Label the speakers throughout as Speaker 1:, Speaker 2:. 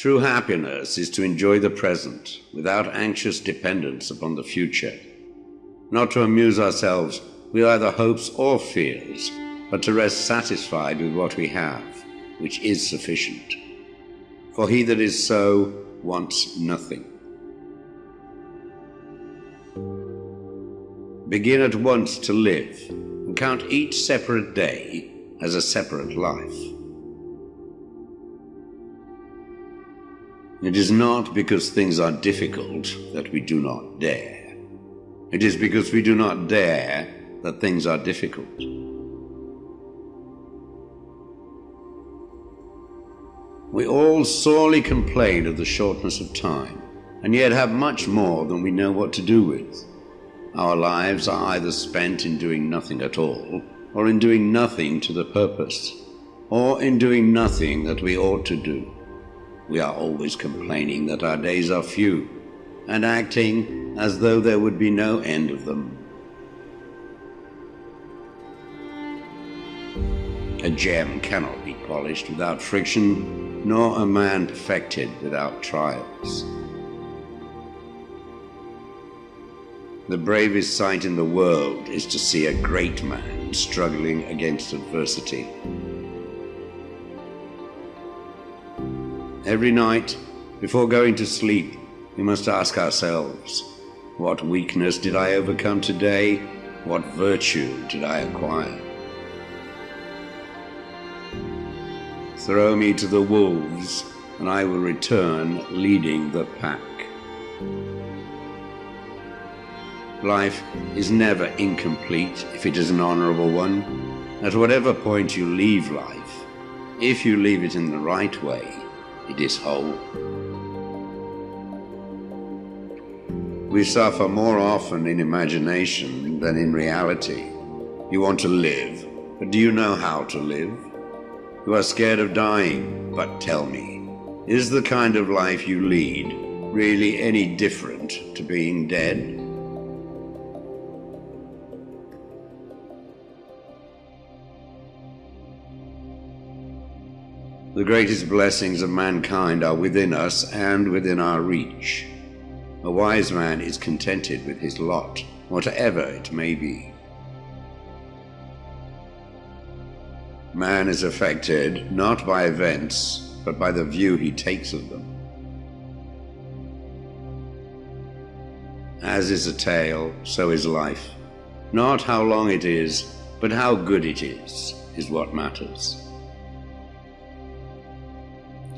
Speaker 1: True happiness is to enjoy the present without anxious dependence upon the future, not to amuse ourselves with either hopes or fears, but to rest satisfied with what we have, which is sufficient. For he that is so wants nothing. Begin at once to live, and count each separate day as a separate life. It is not because things are difficult that we do not dare. It is because we do not dare that things are difficult. We all sorely complain of the shortness of time, and yet have much more than we know what to do with. Our lives are either spent in doing nothing at all, or in doing nothing to the purpose, or in doing nothing that we ought to do. We are always complaining that our days are few, and acting as though there would be no end of them. A gem cannot be polished without friction, nor a man perfected without trials. The bravest sight in the world is to see a great man struggling against adversity. Every night, before going to sleep, we must ask ourselves, what weakness did I overcome today? What virtue did I acquire? Throw me to the wolves, and I will return leading the pack. Life is never incomplete if it is an honorable one. At whatever point you leave life, if you leave it in the right way, it is whole. We suffer more often in imagination than in reality. You want to live, but do you know how to live? You are scared of dying, but tell me, is the kind of life you lead really any different to being dead? The greatest blessings of mankind are within us and within our reach. A wise man is contented with his lot, whatever it may be. Man is affected not by events, but by the view he takes of them. As is a tale, so is life. Not how long it is, but how good it is what matters.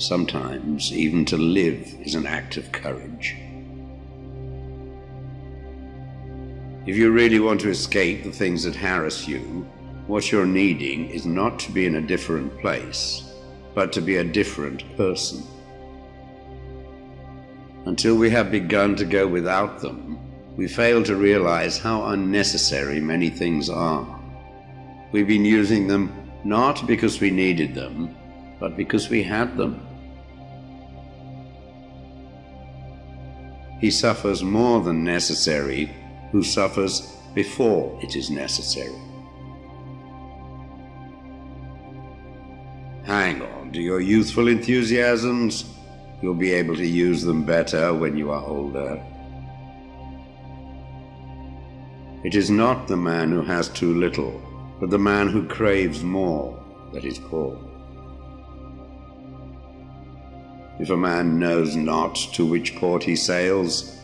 Speaker 1: Sometimes even to live is an act of courage. If you really want to escape the things that harass you, what you're needing is not to be in a different place, but to be a different person. Until we have begun to go without them, we fail to realize how unnecessary many things are. We've been using them not because we needed them, but because we had them. He suffers more than necessary who suffers before it is necessary. Hang on to your youthful enthusiasms. You'll be able to use them better when you are older. It is not the man who has too little, but the man who craves more that is poor. If a man knows not to which port he sails,